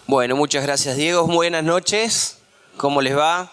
Bueno, muchas gracias, Diego. Buenas noches. ¿Cómo les va?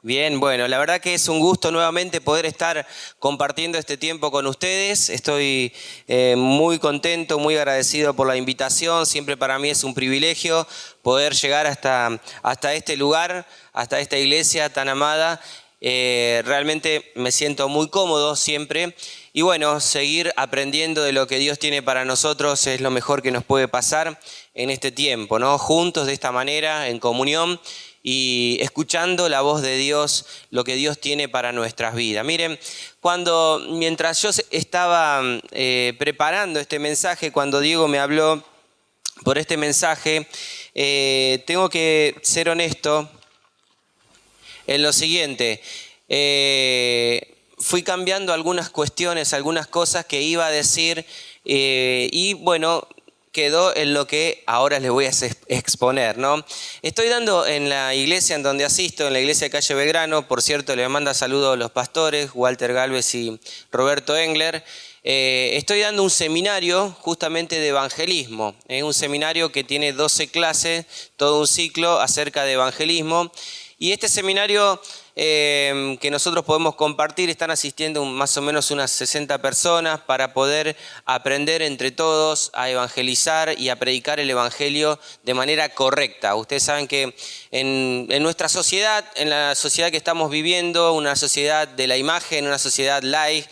Bien, bueno, la verdad que es un gusto nuevamente poder estar compartiendo este tiempo con ustedes. Estoy muy contento, muy agradecido por la invitación. Siempre para mí es un privilegio poder llegar hasta este lugar, hasta esta iglesia tan amada. Realmente me siento muy cómodo siempre. Y bueno, seguir aprendiendo de lo que Dios tiene para nosotros es lo mejor que nos puede pasar en este tiempo, ¿no? Juntos de esta manera, en comunión y escuchando la voz de Dios, lo que Dios tiene para nuestras vidas. Miren, mientras yo estaba preparando este mensaje, cuando Diego me habló por este mensaje, tengo que ser honesto en lo siguiente. Fui cambiando algunas cuestiones, algunas cosas que iba a decir y bueno, quedó en lo que ahora les voy a exponer, ¿no? Estoy dando en la iglesia en donde asisto, en la iglesia de Calle Belgrano. Por cierto, le manda saludos a los pastores, Walter Galvez y Roberto Engler. Estoy dando un seminario justamente de evangelismo, un seminario que tiene 12 clases, todo un ciclo acerca de evangelismo. Y este seminario que nosotros podemos compartir, están asistiendo más o menos unas 60 personas para poder aprender entre todos a evangelizar y a predicar el evangelio de manera correcta. Ustedes saben que en nuestra sociedad, en la sociedad que estamos viviendo, una sociedad de la imagen, una sociedad light,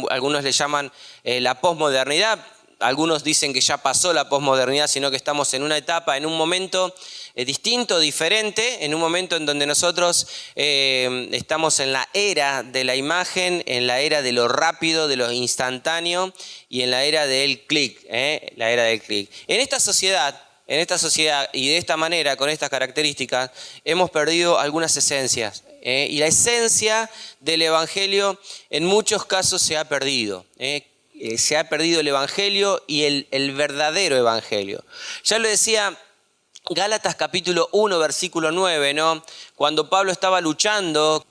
algunos le llaman la posmodernidad. Algunos dicen que ya pasó la posmodernidad, sino que estamos en una etapa, en un momento distinto, diferente, en un momento en donde nosotros estamos en la era de la imagen, en la era de lo rápido, de lo instantáneo y en la era del clic, la era del clic. En esta sociedad y de esta manera, con estas características, hemos perdido algunas esencias. Y la esencia del evangelio en muchos casos se ha perdido. Se ha perdido el evangelio y el verdadero evangelio. Ya lo decía Gálatas capítulo 1, versículo 9, ¿no? Cuando Pablo estaba luchando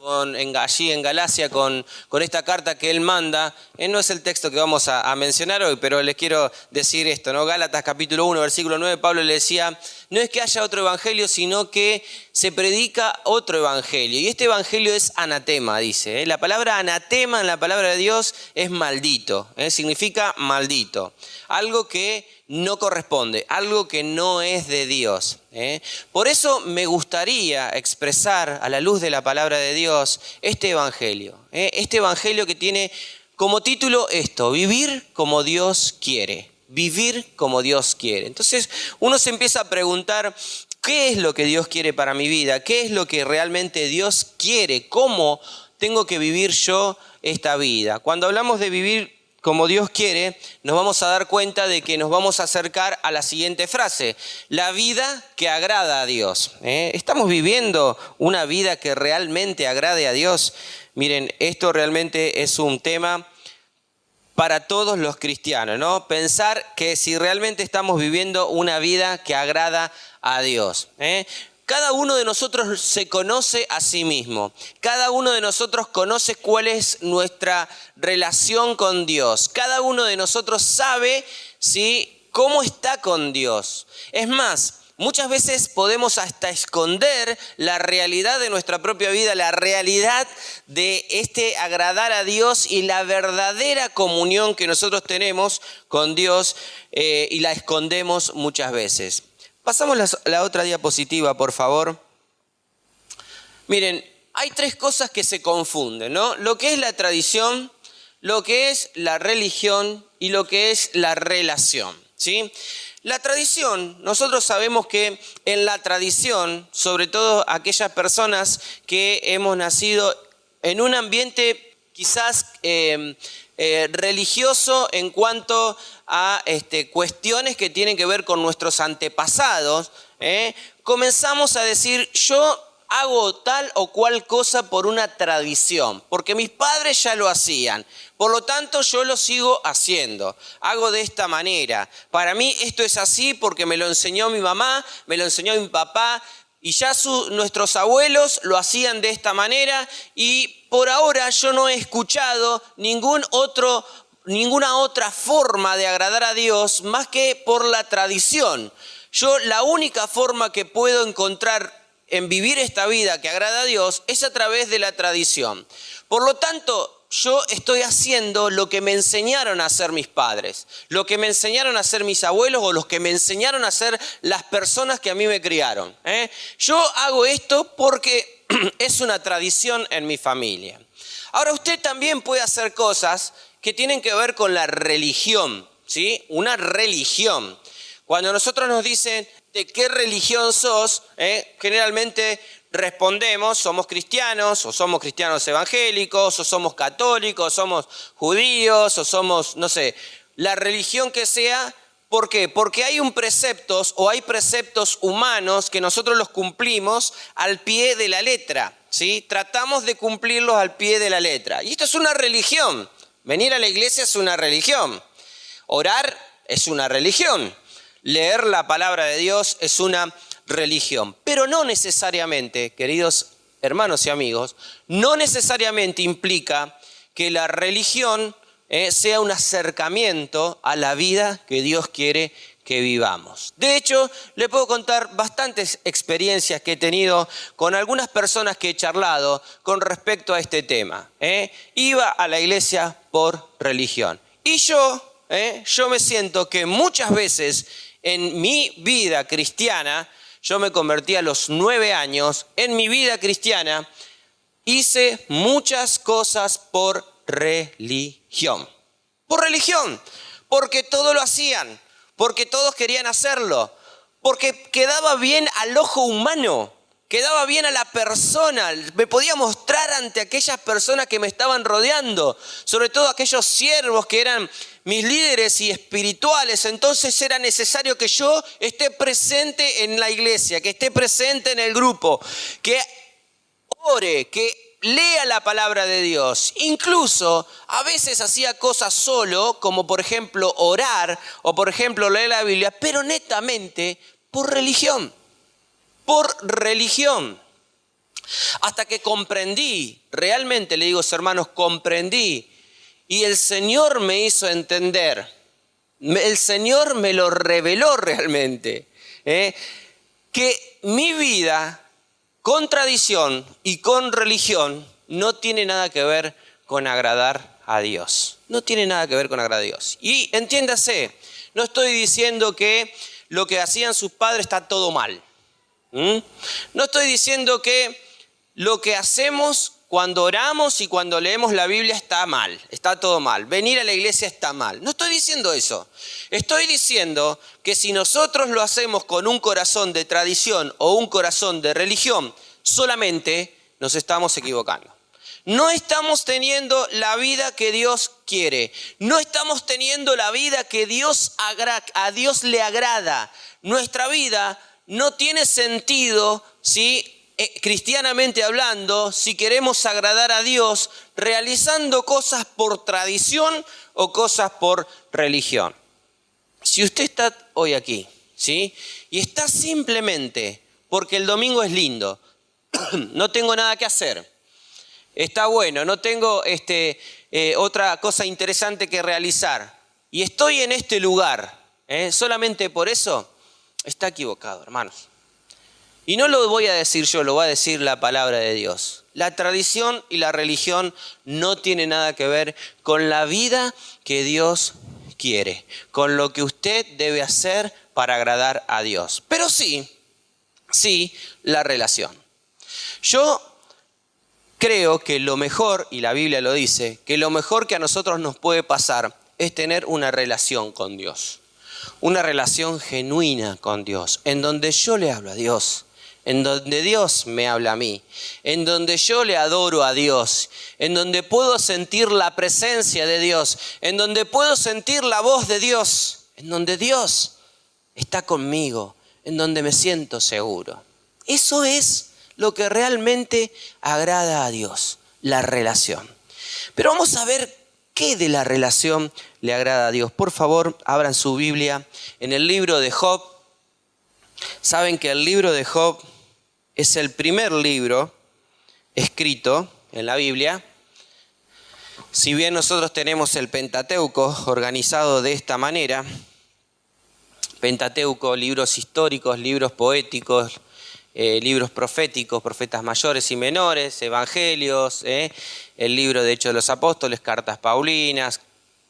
allí en Galacia con esta carta que él manda, no es el texto que vamos a mencionar hoy, pero les quiero decir esto, ¿no? Gálatas capítulo 1, versículo 9, Pablo le decía, no es que haya otro evangelio, sino que se predica otro evangelio. Y este evangelio es anatema, dice. La palabra anatema en la palabra de Dios es maldito, significa maldito. Algo que no corresponde, algo que no es de Dios. Por eso me gustaría expresar a la luz de la palabra de Dios este evangelio que tiene como título esto: vivir como Dios quiere, vivir como Dios quiere. Entonces uno se empieza a preguntar, ¿qué es lo que Dios quiere para mi vida? ¿Qué es lo que realmente Dios quiere? ¿Cómo tengo que vivir yo esta vida? Cuando hablamos de vivir como Dios quiere, nos vamos a dar cuenta de que nos vamos a acercar a la siguiente frase: la vida que agrada a Dios. ¿Estamos viviendo una vida que realmente agrade a Dios? Miren, esto realmente es un tema para todos los cristianos, ¿no? Pensar que si realmente estamos viviendo una vida que agrada a Dios. Cada uno de nosotros se conoce a sí mismo. Cada uno de nosotros conoce cuál es nuestra relación con Dios. Cada uno de nosotros sabe cómo está con Dios. Es más, muchas veces podemos hasta esconder la realidad de nuestra propia vida, la realidad de este agradar a Dios y la verdadera comunión que nosotros tenemos con Dios, y la escondemos muchas veces. Pasamos la otra diapositiva, por favor. Miren, hay tres cosas que se confunden, ¿no? Lo que es la tradición, lo que es la religión y lo que es la relación, ¿sí? La tradición, nosotros sabemos que en la tradición, sobre todo aquellas personas que hemos nacido en un ambiente quizás religioso en cuanto a cuestiones que tienen que ver con nuestros antepasados, comenzamos a decir, yo hago tal o cual cosa por una tradición, porque mis padres ya lo hacían, por lo tanto yo lo sigo haciendo, hago de esta manera. Para mí esto es así porque me lo enseñó mi mamá, me lo enseñó mi papá, y ya nuestros abuelos lo hacían de esta manera, y por ahora yo no he escuchado ninguna otra forma de agradar a Dios más que por la tradición. Yo la única forma que puedo encontrar en vivir esta vida que agrada a Dios es a través de la tradición. Por lo tanto, yo estoy haciendo lo que me enseñaron a hacer mis padres, lo que me enseñaron a hacer mis abuelos o los que me enseñaron a hacer las personas que a mí me criaron. Yo hago esto porque es una tradición en mi familia. Ahora, usted también puede hacer cosas que tienen que ver con la religión, ¿sí? Una religión. Cuando nosotros nos dicen de qué religión sos, generalmente respondemos, somos cristianos, o somos cristianos evangélicos, o somos católicos, o somos judíos, o somos, no sé, la religión que sea. ¿Por qué? Porque hay preceptos humanos que nosotros los cumplimos al pie de la letra, ¿sí? Tratamos de cumplirlos al pie de la letra. Y esto es una religión. Venir a la iglesia es una religión. Orar es una religión. Leer la palabra de Dios es una religión. Pero no necesariamente, queridos hermanos y amigos, no necesariamente implica que la religión sea un acercamiento a la vida que Dios quiere que vivamos. De hecho, le puedo contar bastantes experiencias que he tenido con algunas personas que he charlado con respecto a este tema. Iba a la iglesia por religión. Y yo me siento que muchas veces en mi vida cristiana, yo me convertí a los 9 años, en mi vida cristiana hice muchas cosas por religión. Por religión, porque todos lo hacían, porque todos querían hacerlo, porque quedaba bien al ojo humano, quedaba bien a la persona, me podía mostrar ante aquellas personas que me estaban rodeando, sobre todo aquellos siervos que eran mis líderes y espirituales. Entonces era necesario que yo esté presente en la iglesia, que esté presente en el grupo, que ore, que lea la palabra de Dios. Incluso a veces hacía cosas solo, como por ejemplo orar o por ejemplo leer la Biblia, pero netamente por religión. Por religión. Hasta que comprendí, realmente le digo, hermanos, comprendí. Y el Señor me hizo entender, el Señor me lo reveló realmente, que mi vida con tradición y con religión no tiene nada que ver con agradar a Dios. No tiene nada que ver con agradar a Dios. Y entiéndase, no estoy diciendo que lo que hacían sus padres está todo mal. No estoy diciendo que lo que hacemos cuando oramos y cuando leemos la Biblia está mal, está todo mal. Venir a la iglesia está mal. No estoy diciendo eso. Estoy diciendo que si nosotros lo hacemos con un corazón de tradición o un corazón de religión, solamente nos estamos equivocando. No estamos teniendo la vida que Dios quiere. No estamos teniendo la vida que a Dios le agrada. Nuestra vida no tiene sentido, ¿sí?, cristianamente hablando, si queremos agradar a Dios, realizando cosas por tradición o cosas por religión. Si usted está hoy aquí, ¿sí?, y está simplemente porque el domingo es lindo, no tengo nada que hacer, está bueno, no tengo otra cosa interesante que realizar, y estoy en este lugar, solamente por eso, está equivocado, hermanos. Y no lo voy a decir yo, lo va a decir la palabra de Dios. La tradición y la religión no tienen nada que ver con la vida que Dios quiere, con lo que usted debe hacer para agradar a Dios. Pero sí, la relación. Yo creo que lo mejor, y la Biblia lo dice, que lo mejor que a nosotros nos puede pasar es tener una relación con Dios. Una relación genuina con Dios, en donde yo le hablo a Dios, en donde Dios me habla a mí, en donde yo le adoro a Dios, en donde puedo sentir la presencia de Dios, en donde puedo sentir la voz de Dios, en donde Dios está conmigo, en donde me siento seguro. Eso es lo que realmente agrada a Dios, la relación. Pero vamos a ver qué de la relación le agrada a Dios. Por favor, abran su Biblia en el libro de Job. Saben que el libro de Job es el primer libro escrito en la Biblia. Si bien nosotros tenemos el Pentateuco organizado de esta manera, Pentateuco, libros históricos, libros poéticos, libros proféticos, profetas mayores y menores, evangelios, el libro de Hechos de los Apóstoles, cartas paulinas,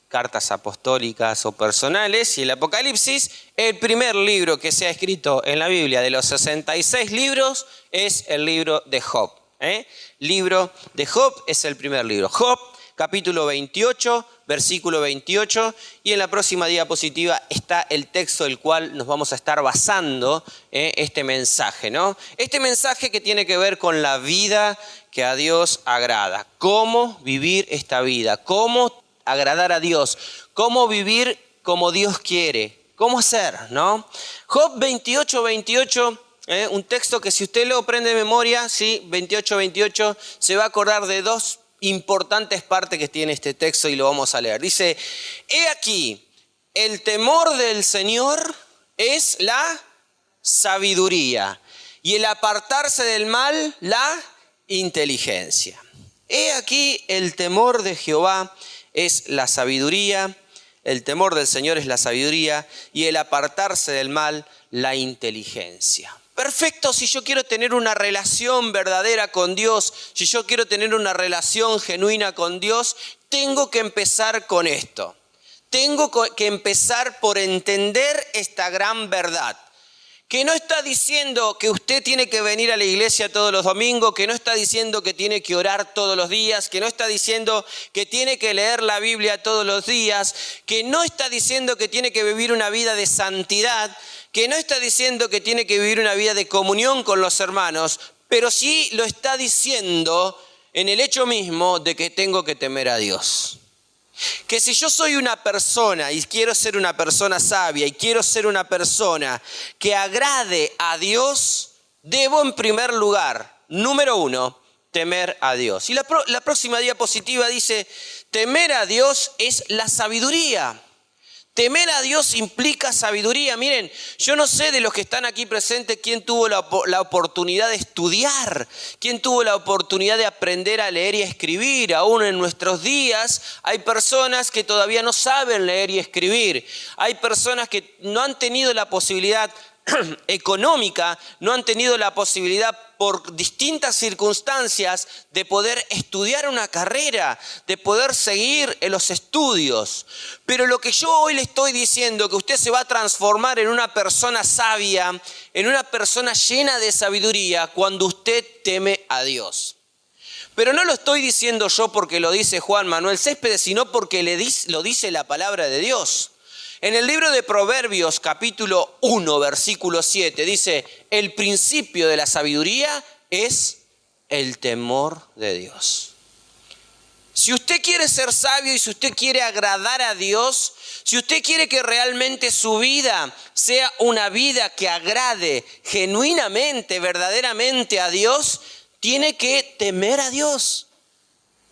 cartas apostólicas o personales, y el Apocalipsis, el primer libro que se ha escrito en la Biblia de los 66 libros es el libro de Job. Libro de Job es el primer libro. Job, capítulo 28, versículo 28, y en la próxima diapositiva está el texto del cual nos vamos a estar basando este mensaje, ¿no? Este mensaje que tiene que ver con la vida que a Dios agrada. Cómo vivir esta vida, cómo agradar a Dios, cómo vivir como Dios quiere, cómo hacer, ¿no? Job 28, 28, un texto que si usted lo aprende de memoria, sí, 28, 28, se va a acordar de dos importantes partes que tiene este texto y lo vamos a leer. Dice, he aquí, el temor del Señor es la sabiduría y el apartarse del mal, la inteligencia. He aquí, el temor de Jehová es la sabiduría, el temor del Señor es la sabiduría y el apartarse del mal, la inteligencia. Perfecto, si yo quiero tener una relación verdadera con Dios, si yo quiero tener una relación genuina con Dios, tengo que empezar con esto. Tengo que empezar por entender esta gran verdad. Que no está diciendo que usted tiene que venir a la iglesia todos los domingos, que no está diciendo que tiene que orar todos los días, que no está diciendo que tiene que leer la Biblia todos los días, que no está diciendo que tiene que vivir una vida de santidad, que no está diciendo que tiene que vivir una vida de comunión con los hermanos, pero sí lo está diciendo en el hecho mismo de que tengo que temer a Dios. Que si yo soy una persona y quiero ser una persona sabia y quiero ser una persona que agrade a Dios, debo en primer lugar, número uno, temer a Dios. Y la próxima diapositiva dice, temer a Dios es la sabiduría. Temer a Dios implica sabiduría. Miren, yo no sé de los que están aquí presentes quién tuvo la oportunidad de estudiar, quién tuvo la oportunidad de aprender a leer y a escribir. Aún en nuestros días hay personas que todavía no saben leer y escribir. Hay personas que no han tenido la posibilidad económica, no han tenido la posibilidad por distintas circunstancias de poder estudiar una carrera, de poder seguir en los estudios. Pero lo que yo hoy le estoy diciendo, que usted se va a transformar en una persona sabia, en una persona llena de sabiduría, cuando usted teme a Dios. Pero no lo estoy diciendo yo porque lo dice Juan Manuel Céspedes, sino porque lo dice la palabra de Dios. En el libro de Proverbios, capítulo 1, versículo 7, dice, el principio de la sabiduría es el temor de Dios. Si usted quiere ser sabio y si usted quiere agradar a Dios, si usted quiere que realmente su vida sea una vida que agrade genuinamente, verdaderamente a Dios, tiene que temer a Dios.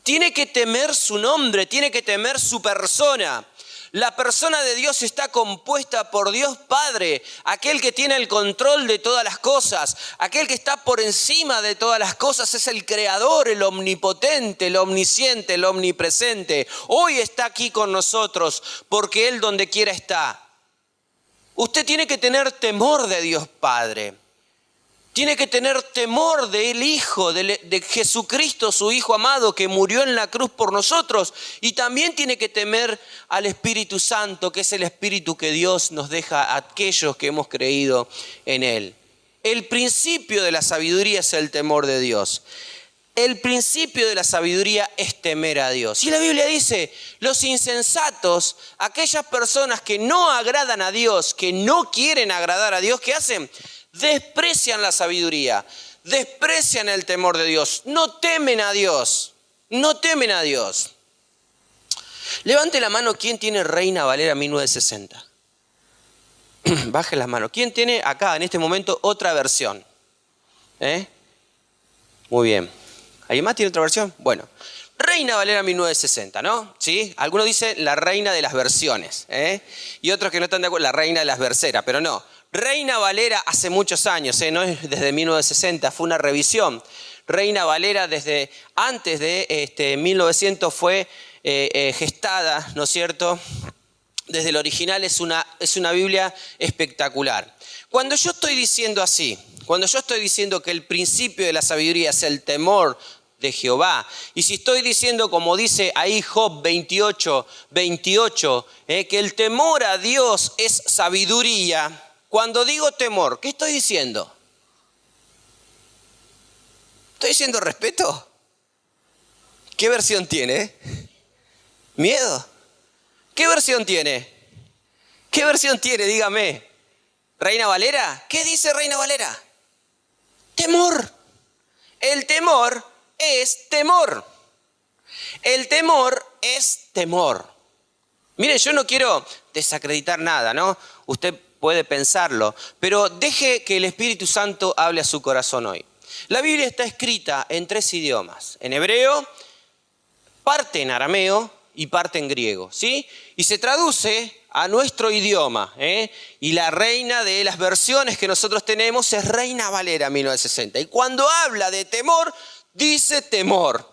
Tiene que temer su nombre, tiene que temer su persona. La persona de Dios está compuesta por Dios Padre, aquel que tiene el control de todas las cosas, aquel que está por encima de todas las cosas, es el creador, el omnipotente, el omnisciente, el omnipresente. Hoy está aquí con nosotros porque Él donde quiera está. Usted tiene que tener temor de Dios Padre. Tiene que tener temor del Hijo, de Jesucristo, su Hijo amado, que murió en la cruz por nosotros. Y también tiene que temer al Espíritu Santo, que es el Espíritu que Dios nos deja a aquellos que hemos creído en Él. El principio de la sabiduría es el temor de Dios. El principio de la sabiduría es temer a Dios. Y la Biblia dice, los insensatos, aquellas personas que no agradan a Dios, que no quieren agradar a Dios, ¿qué hacen? Desprecian la sabiduría, desprecian el temor de Dios, no temen a Dios, no temen a Dios. Levante la mano, ¿quién tiene Reina Valera 1960? Baje las manos. ¿Quién tiene acá en este momento otra versión? Muy bien. ¿Alguien más tiene otra versión? Bueno, Reina Valera 1960, ¿no? ¿Sí? Algunos dicen la reina de las versiones, y otros que no están de acuerdo, la reina de las verseras, pero no. Reina Valera hace muchos años, no es desde 1960, fue una revisión. Reina Valera desde antes de 1900 fue gestada, ¿no es cierto?, desde el original es una Biblia espectacular. Cuando yo estoy diciendo así, cuando yo estoy diciendo que el principio de la sabiduría es el temor de Jehová, y si estoy diciendo, como dice ahí Job 28, que el temor a Dios es sabiduría, cuando digo temor, ¿qué estoy diciendo? ¿Estoy diciendo respeto? ¿Qué versión tiene? ¿Miedo? ¿Qué versión tiene? ¿Qué versión tiene? Dígame. ¿Reina Valera? ¿Qué dice Reina Valera? Temor. El temor es temor. El temor es temor. Mire, yo no quiero desacreditar nada, ¿no? Usted puede pensarlo, pero deje que el Espíritu Santo hable a su corazón hoy. La Biblia está escrita en 3 idiomas, en hebreo, parte en arameo y parte en griego, ¿sí? Y se traduce a nuestro idioma, y la reina de las versiones que nosotros tenemos es Reina Valera 1960. Y cuando habla de temor, dice temor.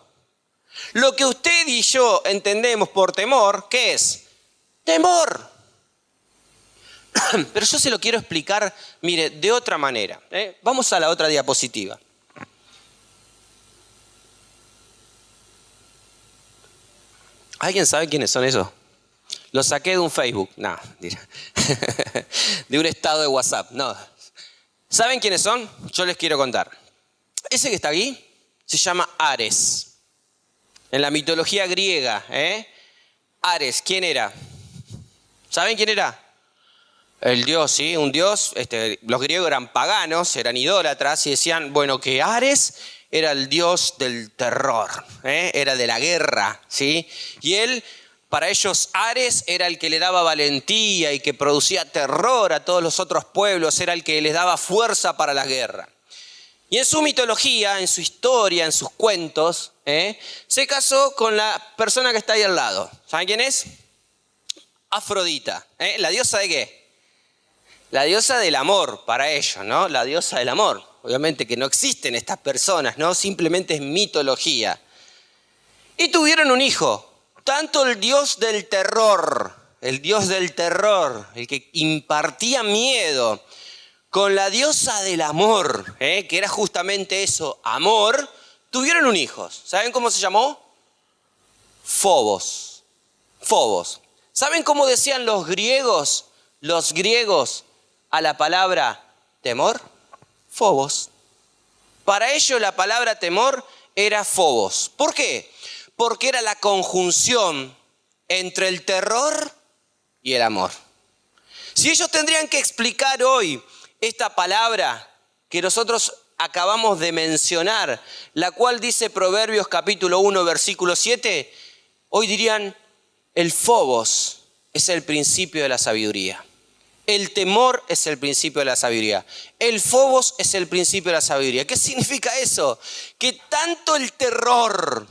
Lo que usted y yo entendemos por temor, ¿qué es? Temor. Pero yo se lo quiero explicar, mire, de otra manera. Vamos a la otra diapositiva. ¿Alguien sabe quiénes son esos? Los saqué de un Facebook. No, de un estado de WhatsApp. No. ¿Saben quiénes son? Yo les quiero contar. Ese que está aquí se llama Ares. En la mitología griega, Ares, ¿quién era? ¿Saben quién era? El dios, ¿sí? Un dios. Los griegos eran paganos, eran idólatras y decían, bueno, que Ares era el dios del terror, era de la guerra, ¿sí? Y él, para ellos, Ares era el que le daba valentía y que producía terror a todos los otros pueblos, era el que les daba fuerza para la guerra. Y en su mitología, en su historia, en sus cuentos, se casó con la persona que está ahí al lado. ¿Saben quién es? Afrodita. ¿La diosa de qué? La diosa del amor para ellos, ¿no? La diosa del amor. Obviamente que no existen estas personas, ¿no? Simplemente es mitología. Y tuvieron un hijo, tanto el dios del terror, el que impartía miedo, con la diosa del amor, que era justamente eso, amor, tuvieron un hijo. ¿Saben cómo se llamó? Fobos. Fobos. ¿Saben cómo decían los griegos a la palabra temor? Fobos. Para ellos la palabra temor era fobos. ¿Por qué? Porque era la conjunción entre el terror y el amor. Si ellos tendrían que explicar hoy esta palabra que nosotros acabamos de mencionar, la cual dice Proverbios capítulo 1, versículo 7, hoy dirían, el fobos es el principio de la sabiduría. El temor es el principio de la sabiduría. El fobos es el principio de la sabiduría. ¿Qué significa eso? Que tanto el terror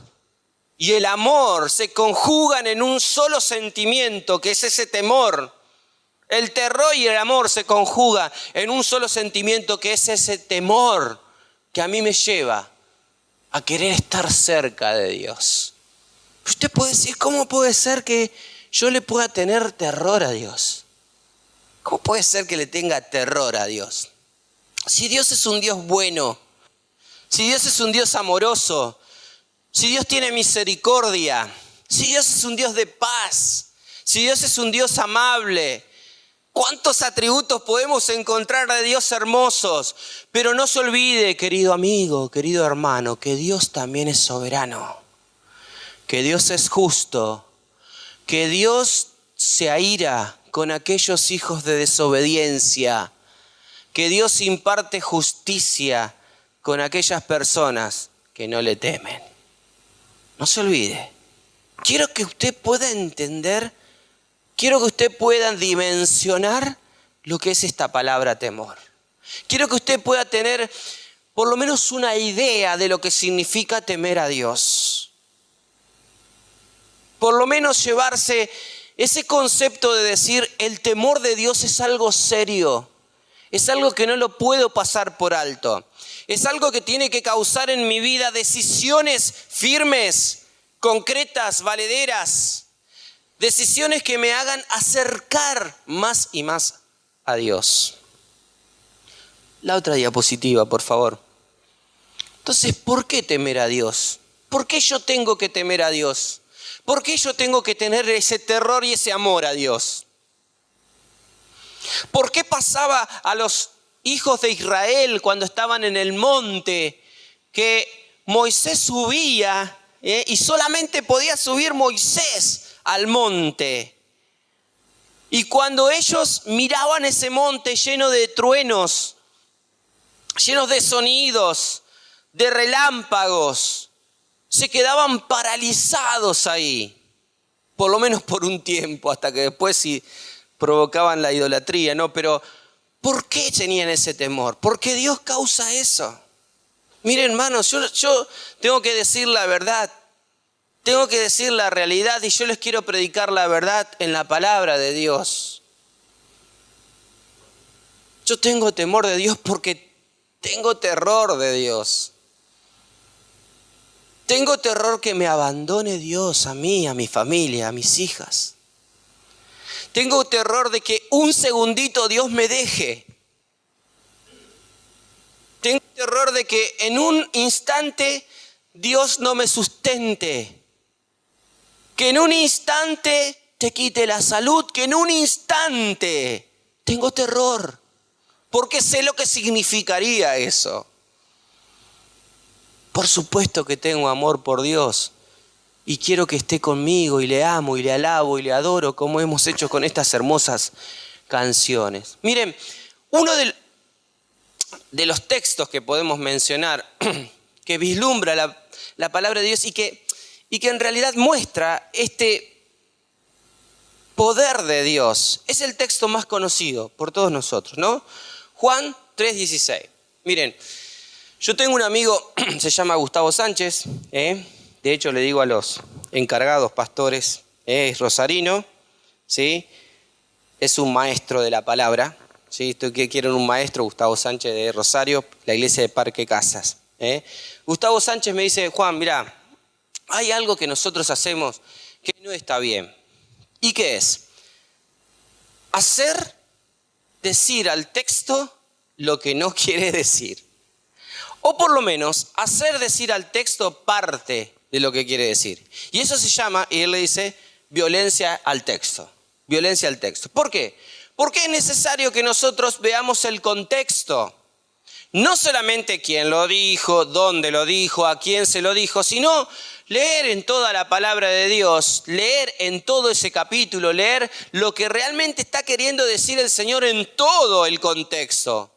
y el amor se conjugan en un solo sentimiento, que es ese temor. El terror y el amor se conjugan en un solo sentimiento, que es ese temor que a mí me lleva a querer estar cerca de Dios. Usted puede decir, ¿cómo puede ser que yo le pueda tener terror a Dios? ¿Cómo puede ser que le tenga terror a Dios? Si Dios es un Dios bueno, si Dios es un Dios amoroso, si Dios tiene misericordia, si Dios es un Dios de paz, si Dios es un Dios amable, ¿cuántos atributos podemos encontrar de Dios hermosos? Pero no se olvide, querido amigo, querido hermano, que Dios también es soberano, que Dios es justo, que Dios se aira con aquellos hijos de desobediencia, que Dios imparte justicia con aquellas personas que no le temen. No se olvide. Quiero que usted pueda entender, quiero que usted pueda dimensionar lo que es esta palabra temor. Quiero que usted pueda tener por lo menos una idea de lo que significa temer a Dios. Por lo menos llevarse ese concepto de decir, el temor de Dios es algo serio, es algo que no lo puedo pasar por alto, es algo que tiene que causar en mi vida decisiones firmes, concretas, valederas. Decisiones que me hagan acercar más y más a Dios. La otra diapositiva, por favor. Entonces, ¿por qué temer a Dios? ¿Por qué yo tengo que temer a Dios? ¿Por qué yo tengo que tener ese terror y ese amor a Dios? ¿Por qué pasaba a los hijos de Israel cuando estaban en el monte que Moisés subía y solamente podía subir Moisés al monte? Y cuando ellos miraban ese monte lleno de truenos, llenos de sonidos, de relámpagos, se quedaban paralizados ahí, por lo menos por un tiempo, hasta que después sí provocaban la idolatría, ¿no? Pero ¿por qué tenían ese temor? ¿Por qué Dios causa eso? Miren, hermanos, yo tengo que decir la verdad, tengo que decir la realidad y yo les quiero predicar la verdad en la palabra de Dios. Yo tengo temor de Dios porque tengo terror de Dios. Tengo terror que me abandone Dios a mí, a mi familia, a mis hijas. Tengo terror de que un segundito Dios me deje. Tengo terror de que en un instante Dios no me sustente. Que en un instante te quite la salud. Que en un instante. Tengo terror. Porque sé lo que significaría eso. Por supuesto que tengo amor por Dios. Y quiero que esté conmigo y le amo y le alabo y le adoro como hemos hecho con estas hermosas canciones. Miren, uno de los textos que podemos mencionar que vislumbra la palabra de Dios y que en realidad muestra este poder de Dios es el texto más conocido por todos nosotros, ¿no? Juan 3:16. Miren, yo tengo un amigo, se llama Gustavo Sánchez, de hecho le digo a los encargados pastores, es rosarino, ¿sí? Es un maestro de la palabra, ¿sí? Quieren un maestro, Gustavo Sánchez de Rosario, la iglesia de Parque Casas. Gustavo Sánchez me dice, Juan, mirá, hay algo que nosotros hacemos que no está bien. ¿Y qué es? Decir al texto lo que no quiere decir. O por lo menos hacer decir al texto parte de lo que quiere decir. Y eso se llama, y él le dice, violencia al texto. Violencia al texto. ¿Por qué? Porque es necesario que nosotros veamos el contexto. No solamente quién lo dijo, dónde lo dijo, a quién se lo dijo, sino leer en toda la palabra de Dios, leer en todo ese capítulo, leer lo que realmente está queriendo decir el Señor en todo el contexto.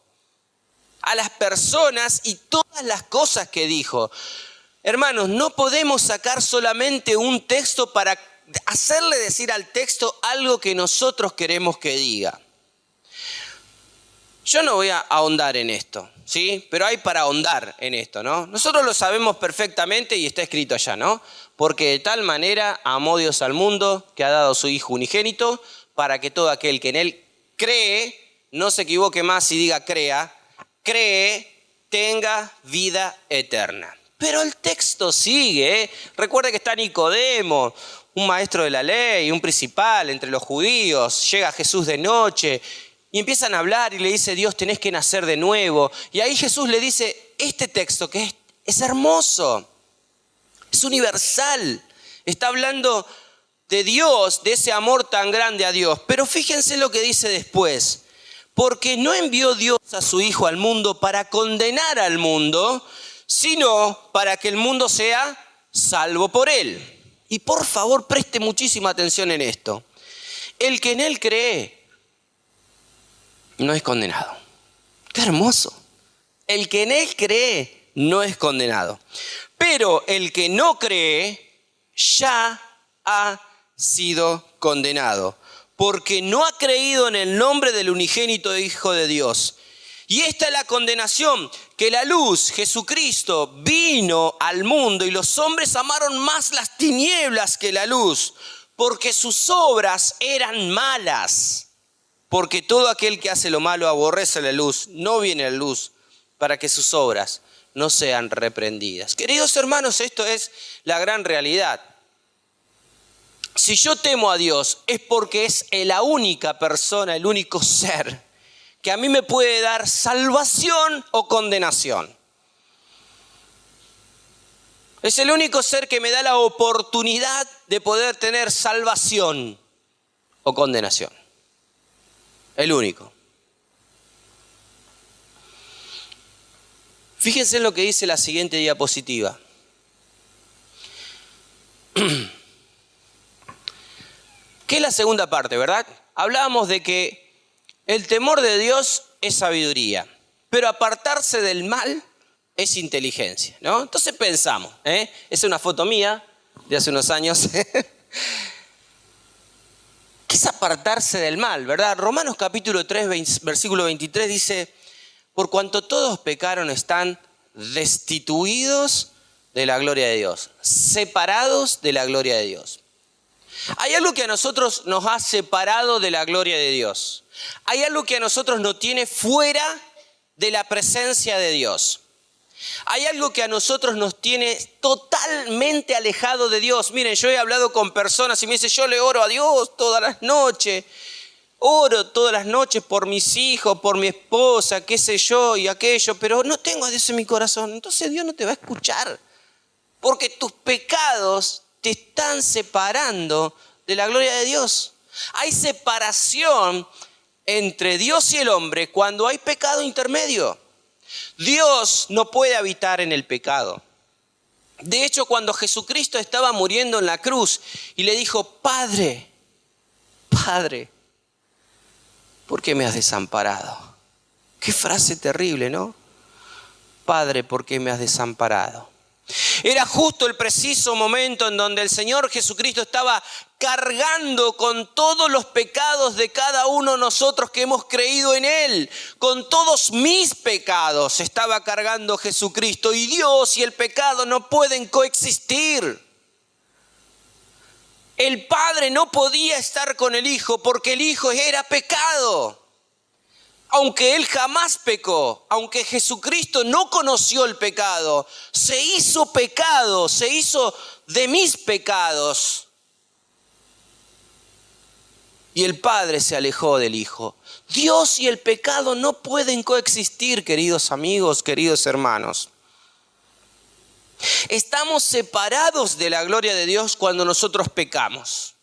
A las personas y todas las cosas que dijo. Hermanos, no podemos sacar solamente un texto para hacerle decir al texto algo que nosotros queremos que diga. Yo no voy a ahondar en esto, ¿sí? Pero hay para ahondar en esto, ¿no? Nosotros lo sabemos perfectamente y está escrito allá, ¿no? Porque de tal manera amó Dios al mundo que ha dado a su Hijo unigénito para que todo aquel que en Él cree, no se equivoque más y diga cree, tenga vida eterna. Pero el texto sigue, Recuerde que está Nicodemo, un maestro de la ley, un principal entre los judíos. Llega Jesús de noche y empiezan a hablar y le dice, Dios, tenés que nacer de nuevo. Y ahí Jesús le dice este texto que es hermoso, es universal. Está hablando de Dios, de ese amor tan grande a Dios. Pero fíjense lo que dice después. Porque no envió Dios a su Hijo al mundo para condenar al mundo, sino para que el mundo sea salvo por Él. Y por favor, preste muchísima atención en esto. El que en Él cree no es condenado. ¡Qué hermoso! El que en Él cree no es condenado. Pero el que no cree ya ha sido condenado, porque no ha creído en el nombre del unigénito Hijo de Dios. Y esta es la condenación, que la luz, Jesucristo, vino al mundo y los hombres amaron más las tinieblas que la luz, porque sus obras eran malas. Porque todo aquel que hace lo malo aborrece la luz, no viene a la luz, para que sus obras no sean reprendidas. Queridos hermanos, esto es la gran realidad. Si yo temo a Dios es porque es la única persona, el único ser que a mí me puede dar salvación o condenación. Es el único ser que me da la oportunidad de poder tener salvación o condenación. El único. Fíjense en lo que dice la siguiente diapositiva. ¿Qué es la segunda parte, verdad? Hablábamos de que el temor de Dios es sabiduría, pero apartarse del mal es inteligencia, ¿no? Entonces pensamos, esa es una foto mía de hace unos años. ¿Qué es apartarse del mal, verdad? Romanos capítulo 3, versículo 23 dice: por cuanto todos pecaron están destituidos de la gloria de Dios, separados de la gloria de Dios. Hay algo que a nosotros nos ha separado de la gloria de Dios. Hay algo que a nosotros nos tiene fuera de la presencia de Dios. Hay algo que a nosotros nos tiene totalmente alejado de Dios. Miren, yo he hablado con personas y me dicen: yo le oro a Dios todas las noches. Oro todas las noches por mis hijos, por mi esposa, qué sé yo y aquello, pero no tengo a Dios en mi corazón. Entonces Dios no te va a escuchar, porque tus pecados te están separando de la gloria de Dios. Hay separación entre Dios y el hombre cuando hay pecado intermedio. Dios no puede habitar en el pecado. De hecho, cuando Jesucristo estaba muriendo en la cruz y le dijo: Padre, Padre, ¿por qué me has desamparado? Qué frase terrible, ¿no? Padre, ¿por qué me has desamparado? Era justo el preciso momento en donde el Señor Jesucristo estaba cargando con todos los pecados de cada uno de nosotros que hemos creído en Él. Con todos mis pecados estaba cargando Jesucristo, y Dios y el pecado no pueden coexistir. El Padre no podía estar con el Hijo porque el Hijo era pecado. Aunque Él jamás pecó, aunque Jesucristo no conoció el pecado, se hizo pecado, se hizo de mis pecados. Y el Padre se alejó del Hijo. Dios y el pecado no pueden coexistir, queridos amigos, queridos hermanos. Estamos separados de la gloria de Dios cuando nosotros pecamos.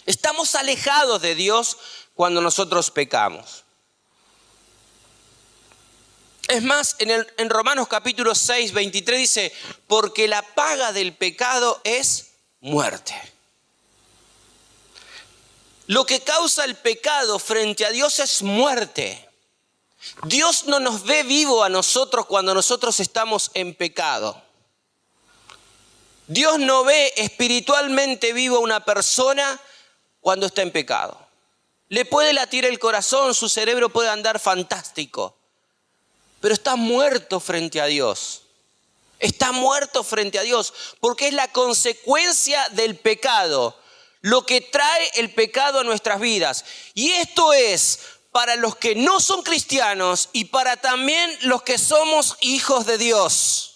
Estamos alejados de Dios cuando nosotros pecamos. Es más, en Romanos capítulo 6, 23 dice: porque la paga del pecado es muerte. Lo que causa el pecado frente a Dios es muerte. Dios no nos ve vivo a nosotros cuando nosotros estamos en pecado. Dios no ve espiritualmente vivo a una persona cuando está en pecado. Le puede latir el corazón, su cerebro puede andar fantástico, pero está muerto frente a Dios. Está muerto frente a Dios porque es la consecuencia del pecado, lo que trae el pecado a nuestras vidas. Y esto es para los que no son cristianos y para también los que somos hijos de Dios.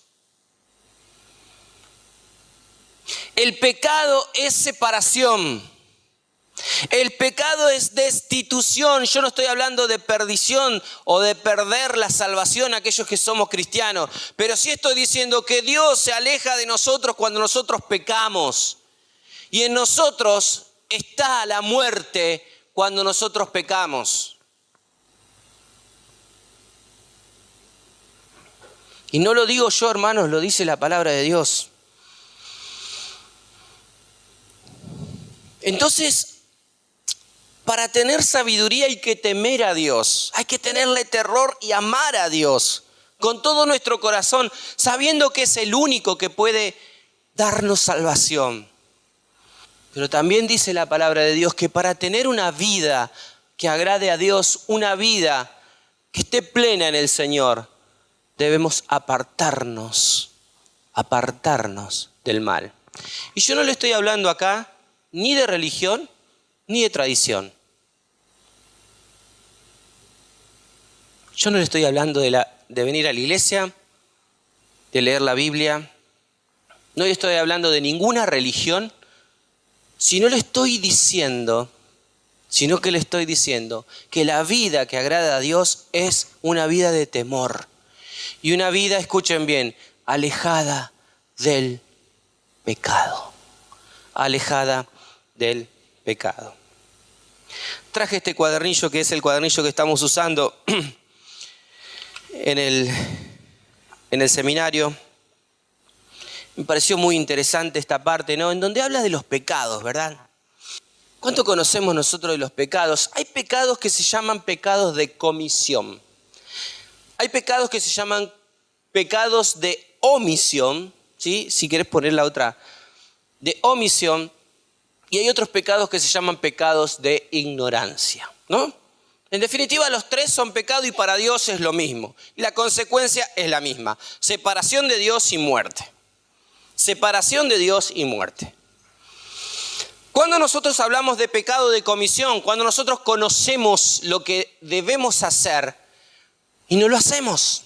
El pecado es separación. El pecado es destitución. Yo no estoy hablando de perdición o de perder la salvación a aquellos que somos cristianos, pero sí estoy diciendo que Dios se aleja de nosotros cuando nosotros pecamos. Y en nosotros está la muerte cuando nosotros pecamos. Y no lo digo yo, hermanos, lo dice la palabra de Dios. Entonces, para tener sabiduría hay que temer a Dios, hay que tenerle terror y amar a Dios con todo nuestro corazón, sabiendo que es el único que puede darnos salvación. Pero también dice la palabra de Dios que para tener una vida que agrade a Dios, una vida que esté plena en el Señor, debemos apartarnos del mal. Y yo no le estoy hablando acá ni de religión ni de tradición. Yo no le estoy hablando de venir a la iglesia, de leer la Biblia. No le estoy hablando de ninguna religión si no le estoy diciendo, sino que le estoy diciendo que la vida que agrada a Dios es una vida de temor. Y una vida, escuchen bien, alejada del pecado. Alejada del pecado. Traje este cuadernillo que es el cuadernillo que estamos usando en el seminario. Me pareció muy interesante esta parte, ¿no? En donde habla de los pecados, ¿verdad? ¿Cuánto conocemos nosotros de los pecados? Hay pecados que se llaman pecados de comisión. Hay pecados que se llaman pecados de omisión, ¿sí? Si querés poner la otra, de omisión. Y hay otros pecados que se llaman pecados de ignorancia, ¿no? En definitiva, los tres son pecado y para Dios es lo mismo. Y la consecuencia es la misma. Separación de Dios y muerte. Separación de Dios y muerte. Cuando nosotros hablamos de pecado de comisión, cuando nosotros conocemos lo que debemos hacer y no lo hacemos.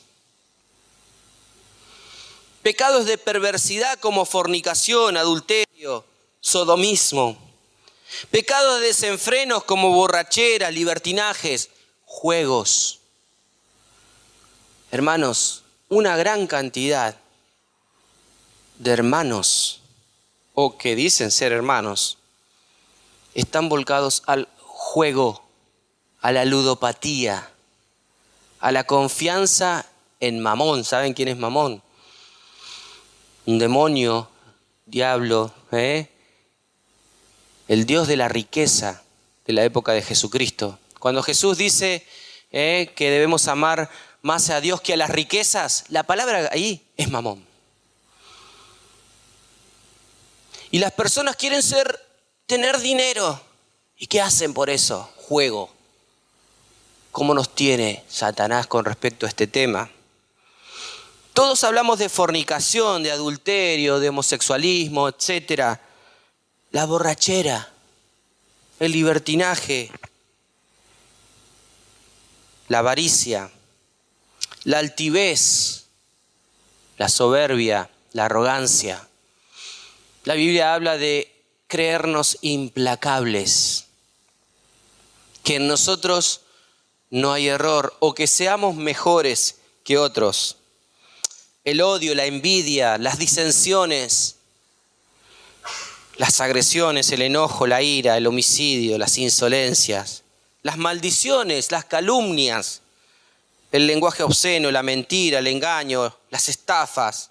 Pecados de perversidad como fornicación, adulterio, sodomismo. Pecados de desenfrenos como borracheras, libertinajes, juegos. Hermanos, una gran cantidad de hermanos, o que dicen ser hermanos, están volcados al juego, a la ludopatía, a la confianza en Mamón. ¿Saben quién es Mamón? Un demonio, diablo, el Dios de la riqueza de la época de Jesucristo. Cuando Jesús dice que debemos amar más a Dios que a las riquezas, la palabra ahí es Mamón. Y las personas quieren tener dinero. ¿Y qué hacen por eso? Juego. ¿Cómo nos tiene Satanás con respecto a este tema? Todos hablamos de fornicación, de adulterio, de homosexualismo, etc. La borrachera, el libertinaje, la avaricia, la altivez, la soberbia, la arrogancia. La Biblia habla de creernos implacables, que en nosotros no hay error o que seamos mejores que otros. El odio, la envidia, las disensiones, las agresiones, el enojo, la ira, el homicidio, las insolencias, las maldiciones, las calumnias, el lenguaje obsceno, la mentira, el engaño, las estafas,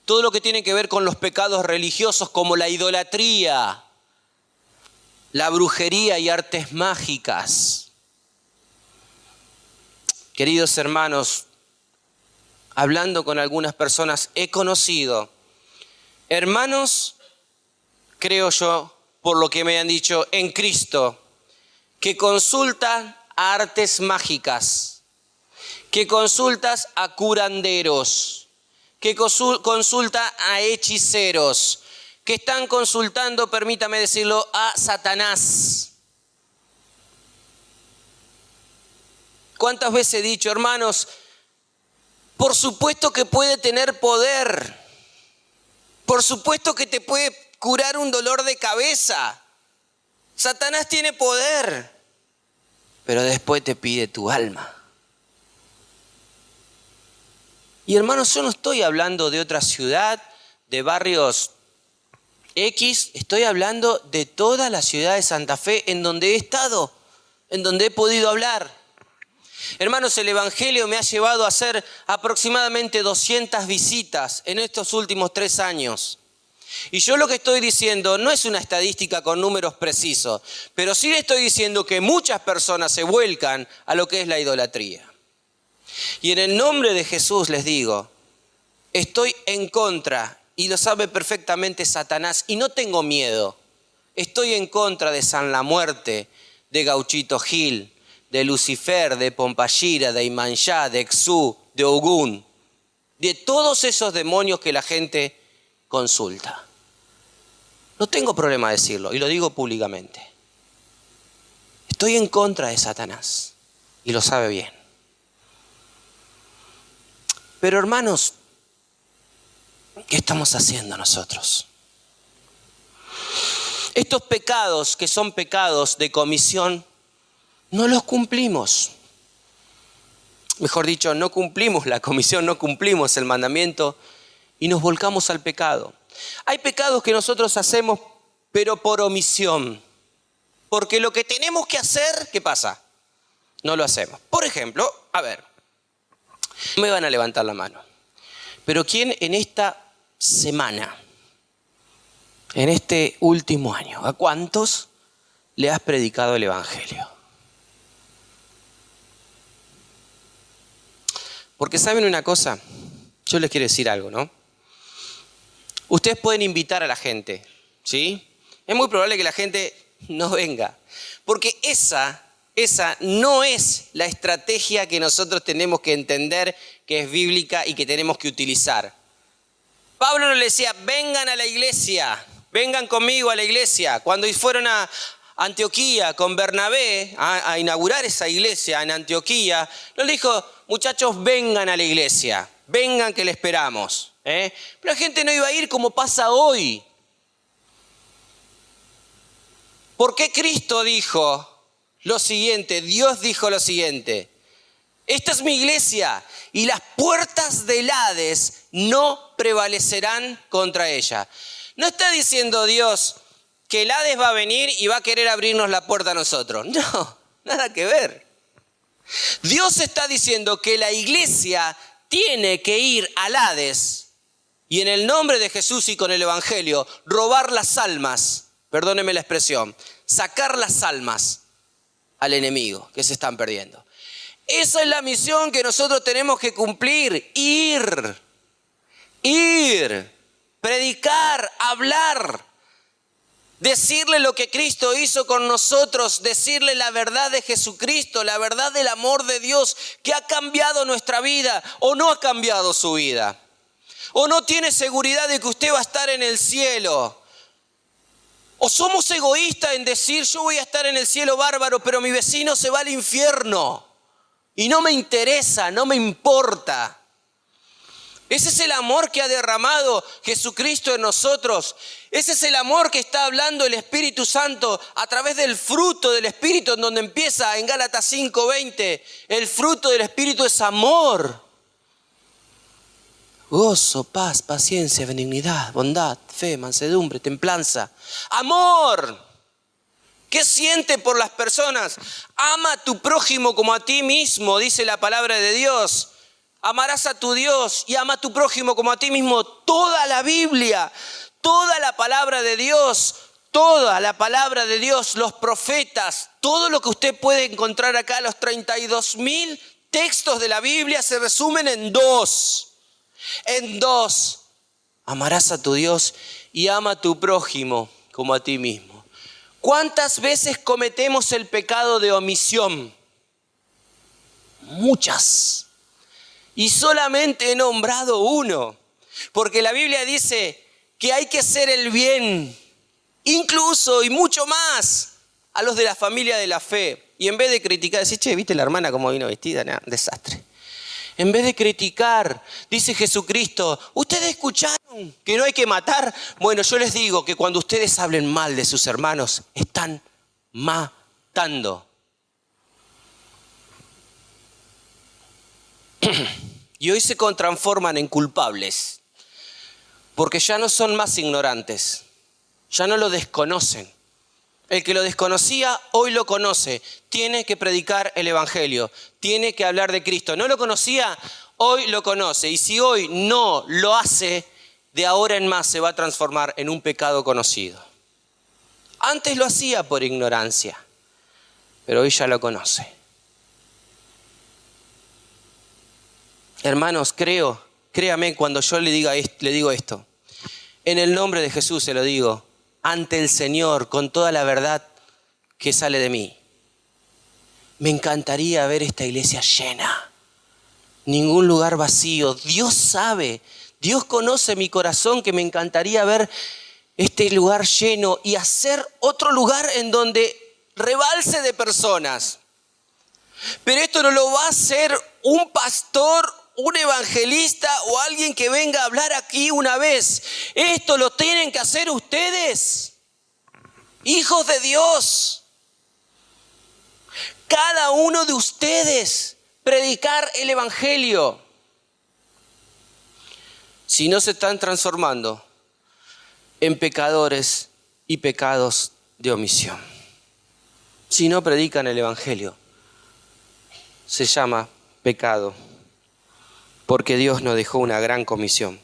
todo lo que tiene que ver con los pecados religiosos como la idolatría, la brujería y artes mágicas. Queridos hermanos, hablando con algunas personas, he conocido hermanos, creo yo, por lo que me han dicho, en Cristo, que consultan a artes mágicas, que consultan a curanderos, que consultan a hechiceros, que están consultando, permítame decirlo, a Satanás. ¿Cuántas veces he dicho, hermanos? Por supuesto que puede tener poder. Por supuesto que te puede curar un dolor de cabeza. Satanás tiene poder. Pero después te pide tu alma. Y hermanos, yo no estoy hablando de otra ciudad, de barrios X. Estoy hablando de toda la ciudad de Santa Fe en donde he estado, en donde he podido hablar. Hermanos, el Evangelio me ha llevado a hacer aproximadamente 200 visitas en estos últimos 3 años. Y yo lo que estoy diciendo no es una estadística con números precisos, pero sí le estoy diciendo que muchas personas se vuelcan a lo que es la idolatría. Y en el nombre de Jesús les digo, estoy en contra, y lo sabe perfectamente Satanás, y no tengo miedo. Estoy en contra de San La Muerte, de Gauchito Gil, de Lucifer, de Pompayira, de Imanjá, de Exú, de Ogún, de todos esos demonios que la gente consulta. No tengo problema decirlo y lo digo públicamente. Estoy en contra de Satanás y lo sabe bien. Pero hermanos, ¿qué estamos haciendo nosotros? Estos pecados que son pecados de comisión, no los cumplimos. Mejor dicho, no cumplimos la comisión, no cumplimos el mandamiento y nos volcamos al pecado. Hay pecados que nosotros hacemos, pero por omisión. Porque lo que tenemos que hacer, ¿qué pasa? No lo hacemos. Por ejemplo, a ver, no me van a levantar la mano, pero ¿quién en esta semana, en este último año, a cuántos le has predicado el evangelio? Porque ¿saben una cosa? Yo les quiero decir algo, ¿no? Ustedes pueden invitar a la gente, ¿sí? Es muy probable que la gente no venga, porque esa no es la estrategia que nosotros tenemos que entender, que es bíblica y que tenemos que utilizar. Pablo no le decía, vengan a la iglesia, vengan conmigo a la iglesia. Cuando fueron a Antioquía con Bernabé a inaugurar esa iglesia en Antioquía, no le dijo, muchachos, vengan a la iglesia, vengan que le esperamos. Pero la gente no iba a ir como pasa hoy. ¿Por qué Cristo dijo lo siguiente? Dios dijo lo siguiente: esta es mi iglesia y las puertas del Hades no prevalecerán contra ella. No está diciendo Dios que el Hades va a venir y va a querer abrirnos la puerta a nosotros. No, nada que ver. Dios está diciendo que la iglesia tiene que ir al Hades y en el nombre de Jesús y con el evangelio robar las almas, perdóneme la expresión, sacar las almas al enemigo que se están perdiendo. Esa es la misión que nosotros tenemos que cumplir, ir, predicar, hablar, decirle lo que Cristo hizo con nosotros, decirle la verdad de Jesucristo, la verdad del amor de Dios que ha cambiado nuestra vida o no ha cambiado su vida. O no tiene seguridad de que usted va a estar en el cielo. O somos egoístas en decir yo voy a estar en el cielo bárbaro, pero mi vecino se va al infierno. Y no me interesa, no me importa. Ese es el amor que ha derramado Jesucristo en nosotros. Ese es el amor que está hablando el Espíritu Santo a través del fruto del Espíritu, en donde empieza en Gálatas 5:20. El fruto del Espíritu es amor. Gozo, paz, paciencia, benignidad, bondad, fe, mansedumbre, templanza. Amor. ¿Qué siente por las personas? Ama a tu prójimo como a ti mismo, dice la palabra de Dios. Amarás a tu Dios y ama a tu prójimo como a ti mismo. Toda la Biblia, toda la palabra de Dios, los profetas, todo lo que usted puede encontrar acá, los 32.000 textos de la Biblia se resumen en dos. Amarás a tu Dios y ama a tu prójimo como a ti mismo. ¿Cuántas veces cometemos el pecado de omisión? Muchas. Y solamente he nombrado uno. Porque la Biblia dice que hay que hacer el bien, incluso y mucho más, a los de la familia de la fe. Y en vez de criticar, decir, che, ¿viste la hermana cómo vino vestida? Nah, desastre. En vez de criticar, dice Jesucristo, ¿ustedes escucharon que no hay que matar? Bueno, yo les digo que cuando ustedes hablen mal de sus hermanos, están matando. Y hoy se transforman en culpables, porque ya no son más ignorantes, ya no lo desconocen. El que lo desconocía, hoy lo conoce. Tiene que predicar el evangelio, tiene que hablar de Cristo. No lo conocía, hoy lo conoce. Y si hoy no lo hace, de ahora en más se va a transformar en un pecado conocido. Antes lo hacía por ignorancia, pero hoy ya lo conoce. Hermanos, créame cuando yo le digo esto. En el nombre de Jesús se lo digo. Ante el Señor, con toda la verdad que sale de mí. Me encantaría ver esta iglesia llena. Ningún lugar vacío. Dios sabe, Dios conoce mi corazón, que me encantaría ver este lugar lleno y hacer otro lugar en donde rebalse de personas. Pero esto no lo va a hacer un pastor, un evangelista o alguien que venga a hablar aquí una vez. Esto lo tienen que hacer ustedes. hijos de Dios, cada uno de ustedes, predicar el evangelio. Si no se están transformando en pecadores y pecados de omisión, si no predican el evangelio, se llama pecado, porque Dios nos dejó una gran comisión: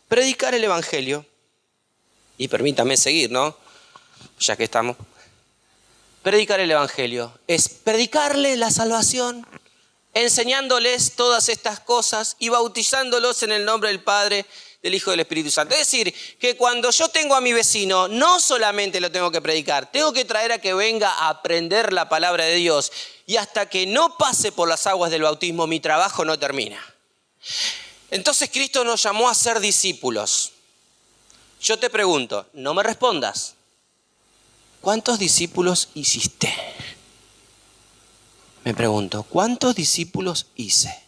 predicar el evangelio. Y permítame seguir, ¿no? Ya que estamos. Predicar el evangelio es predicarle la salvación, enseñándoles todas estas cosas y bautizándolos en el nombre del Padre, del Hijo y del Espíritu Santo. Es decir, que cuando yo tengo a mi vecino, no solamente lo tengo que predicar, tengo que traer a que venga a aprender la palabra de Dios. Y hasta que no pase por las aguas del bautismo, mi trabajo no termina. Entonces Cristo nos llamó a ser discípulos. Yo te pregunto, no me respondas, ¿cuántos discípulos hiciste? Me pregunto, ¿cuántos discípulos hice?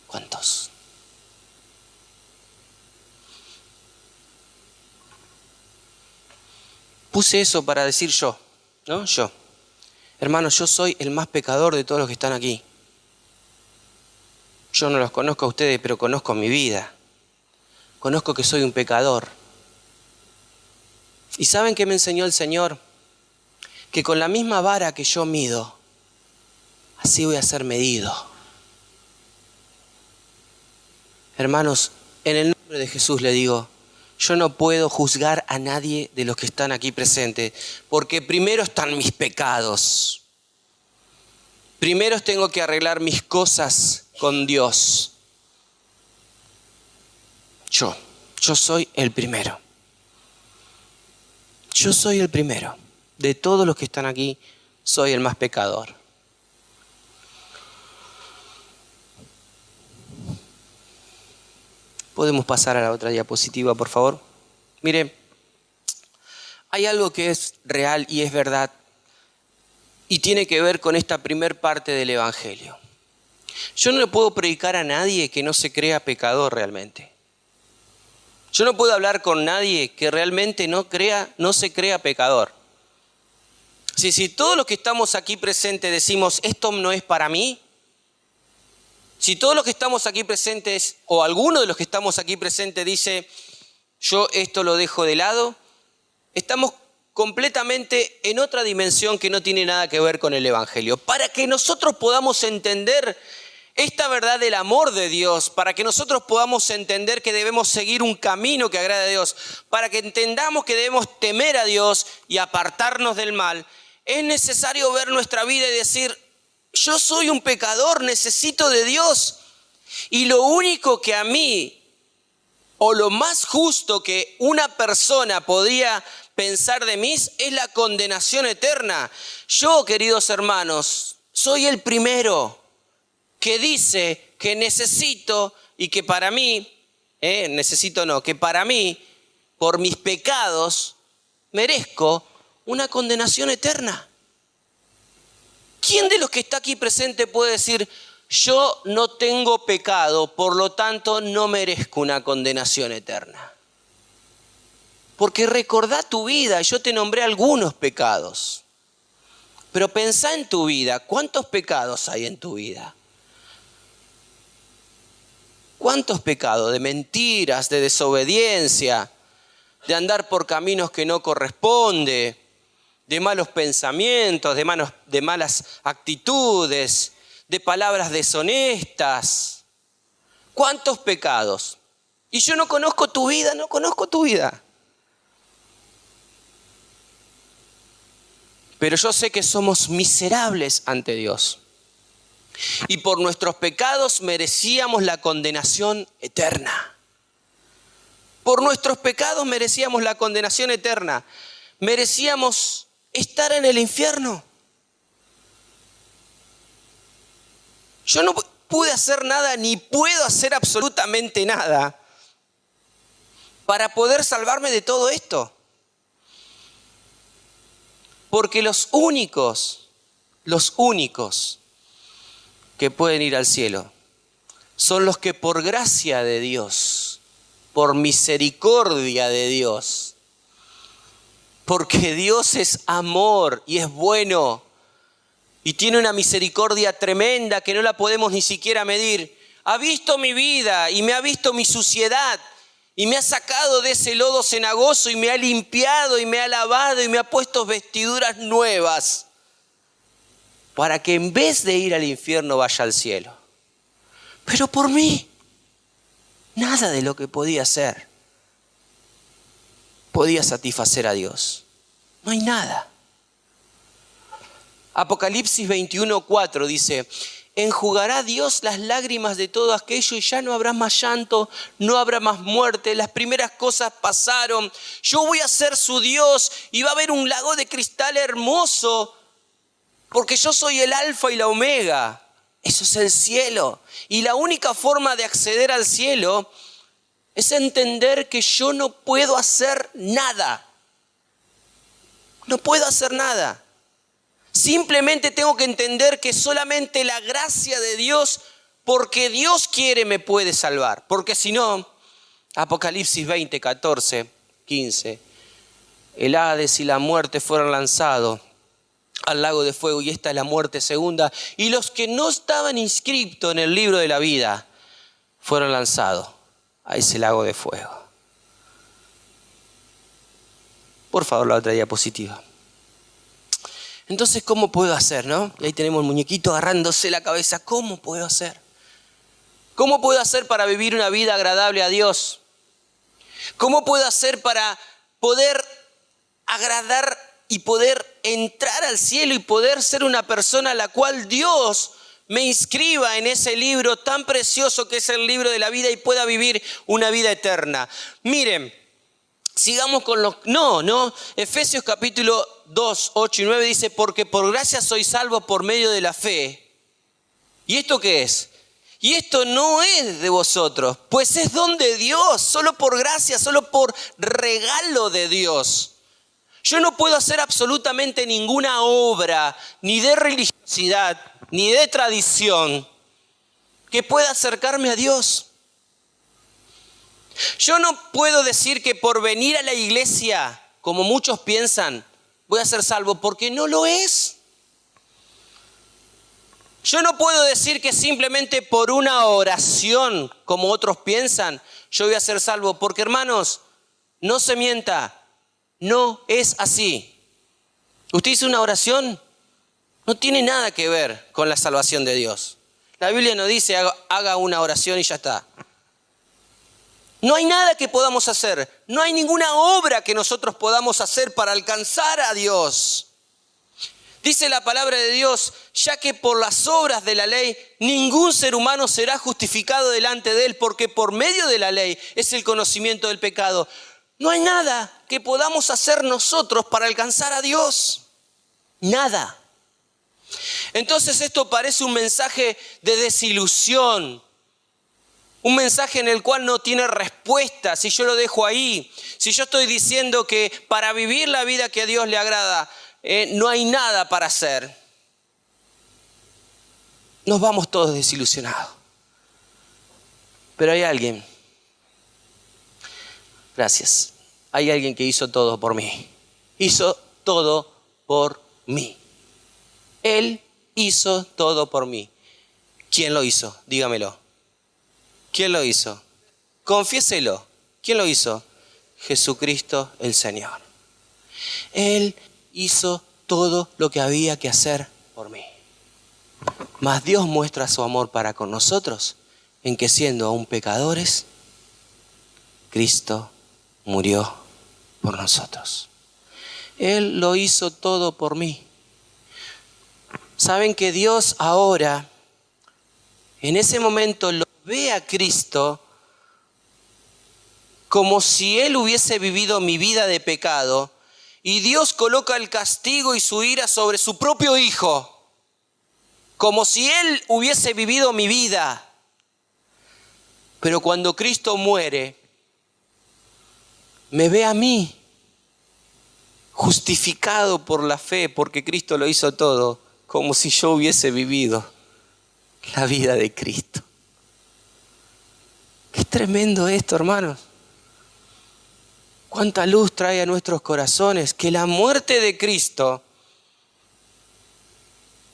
¿Cuántos? Puse eso para decir yo, ¿no? Yo. Hermanos, yo soy el más pecador de todos los que están aquí. Yo no los conozco a ustedes, pero conozco mi vida. Conozco que soy un pecador. ¿Y saben qué me enseñó el Señor? Que con la misma vara que yo mido, así voy a ser medido. Hermanos, en el nombre de Jesús le digo, yo no puedo juzgar a nadie de los que están aquí presentes, porque primero están mis pecados. Primero tengo que arreglar mis cosas con Dios. Yo soy el primero. Yo soy el primero. De todos los que están aquí, soy el más pecador. ¿Podemos pasar a la otra diapositiva, por favor? Mire, hay algo que es real y es verdad y tiene que ver con esta primer parte del Evangelio. Yo no le puedo predicar a nadie que no se crea pecador realmente. Yo no puedo hablar con nadie que realmente no se crea pecador. Si todos los que estamos aquí presentes decimos, esto no es para mí, si todos los que estamos aquí presentes, o alguno de los que estamos aquí presentes dice, yo esto lo dejo de lado, estamos completamente en otra dimensión que no tiene nada que ver con el Evangelio. Para que nosotros podamos entender esta verdad del amor de Dios, para que nosotros podamos entender que debemos seguir un camino que agrade a Dios, para que entendamos que debemos temer a Dios y apartarnos del mal, es necesario ver nuestra vida y decir, yo soy un pecador, necesito de Dios. Y lo único que a mí, o lo más justo que una persona podría pensar de mí, es la condenación eterna. Yo, queridos hermanos, soy el primero que dice que necesito y que para mí, que para mí, por mis pecados, merezco una condenación eterna. ¿Quién de los que está aquí presente puede decir, yo no tengo pecado, por lo tanto no merezco una condenación eterna? Porque recordá tu vida, yo te nombré algunos pecados. Pero pensá en tu vida, ¿cuántos pecados hay en tu vida? ¿Cuántos pecados? De mentiras, de desobediencia, de andar por caminos que no corresponde, de malos pensamientos, de malas actitudes, de palabras deshonestas. ¿Cuántos pecados? Y yo no conozco tu vida, no conozco tu vida. Pero yo sé que somos miserables ante Dios. Y por nuestros pecados merecíamos la condenación eterna. Por nuestros pecados merecíamos la condenación eterna. Merecíamos estar en el infierno. Yo no pude hacer nada ni puedo hacer absolutamente nada para poder salvarme de todo esto. Porque los únicos que pueden ir al cielo son los que por gracia de Dios, por misericordia de Dios, Porque Dios es amor y es bueno. Y tiene una misericordia tremenda que no la podemos ni siquiera medir. Ha visto mi vida y me ha visto mi suciedad. Y me ha sacado de ese lodo cenagoso y me ha limpiado y me ha lavado y me ha puesto vestiduras nuevas. Para que en vez de ir al infierno vaya al cielo. Pero por mí, nada de lo que podía hacer podía satisfacer a Dios. No hay nada. Apocalipsis 21:4 dice: enjugará Dios las lágrimas de todo aquello y ya no habrá más llanto, no habrá más muerte, las primeras cosas pasaron. Yo voy a ser su Dios y va a haber un lago de cristal hermoso, porque yo soy el alfa y la omega. Eso es el cielo. Y la única forma de acceder al cielo es entender que yo no puedo hacer nada. No puedo hacer nada. Simplemente tengo que entender que solamente la gracia de Dios, porque Dios quiere, me puede salvar. Porque si no, Apocalipsis 20, 14, 15, el Hades y la muerte fueron lanzados al lago de fuego, y esta es la muerte segunda. Y los que no estaban inscritos en el libro de la vida fueron lanzados a ese lago de fuego. Por favor, la otra diapositiva. Entonces, ¿cómo puedo hacer, no? Y ahí tenemos el muñequito agarrándose la cabeza. ¿Cómo puedo hacer? ¿Cómo puedo hacer para vivir una vida agradable a Dios? ¿Cómo puedo hacer para poder agradar y poder entrar al cielo y poder ser una persona a la cual Dios me inscriba en ese libro tan precioso que es el libro de la vida y pueda vivir una vida eterna? Miren, sigamos con los... No. Efesios capítulo 2, 8 y 9 dice: porque por gracia sois salvos por medio de la fe. ¿Y esto qué es? Y esto no es de vosotros, pues es don de Dios, solo por gracia, solo por regalo de Dios. Yo no puedo hacer absolutamente ninguna obra, ni de religiosidad, ni de tradición, que pueda acercarme a Dios. Yo no puedo decir que por venir a la iglesia, como muchos piensan, voy a ser salvo, porque no lo es. Yo no puedo decir que simplemente por una oración, como otros piensan, yo voy a ser salvo, porque hermanos, no se mienta, no es así. Usted hizo una oración, no tiene nada que ver con la salvación de Dios. La Biblia no dice haga una oración y ya está. No hay nada que podamos hacer, no hay ninguna obra que nosotros podamos hacer para alcanzar a Dios. Dice la palabra de Dios: ya que por las obras de la ley ningún ser humano será justificado delante de él, porque por medio de la ley es el conocimiento del pecado. No hay nada que podamos hacer nosotros para alcanzar a Dios. Nada. Entonces esto parece un mensaje de desilusión. Un mensaje en el cual no tiene respuesta si yo lo dejo ahí. Si yo estoy diciendo que para vivir la vida que a Dios le agrada, no hay nada para hacer. Nos vamos todos desilusionados. Pero hay alguien. Gracias. Hay alguien que hizo todo por mí. Hizo todo por mí. Él hizo todo por mí. ¿Quién lo hizo? Dígamelo. ¿Quién lo hizo? Confiéselo. ¿Quién lo hizo? Jesucristo el Señor. Él hizo todo lo que había que hacer por mí. Mas Dios muestra su amor para con nosotros en que, siendo aún pecadores, Cristo murió por nosotros. Él lo hizo todo por mí. Saben que Dios ahora, en ese momento, lo ve a Cristo como si Él hubiese vivido mi vida de pecado, y Dios coloca el castigo y su ira sobre su propio Hijo, como si Él hubiese vivido mi vida. Pero cuando Cristo muere, me ve a mí, justificado por la fe, porque Cristo lo hizo todo, como si yo hubiese vivido la vida de Cristo. Qué tremendo esto, hermanos. Cuánta luz trae a nuestros corazones que la muerte de Cristo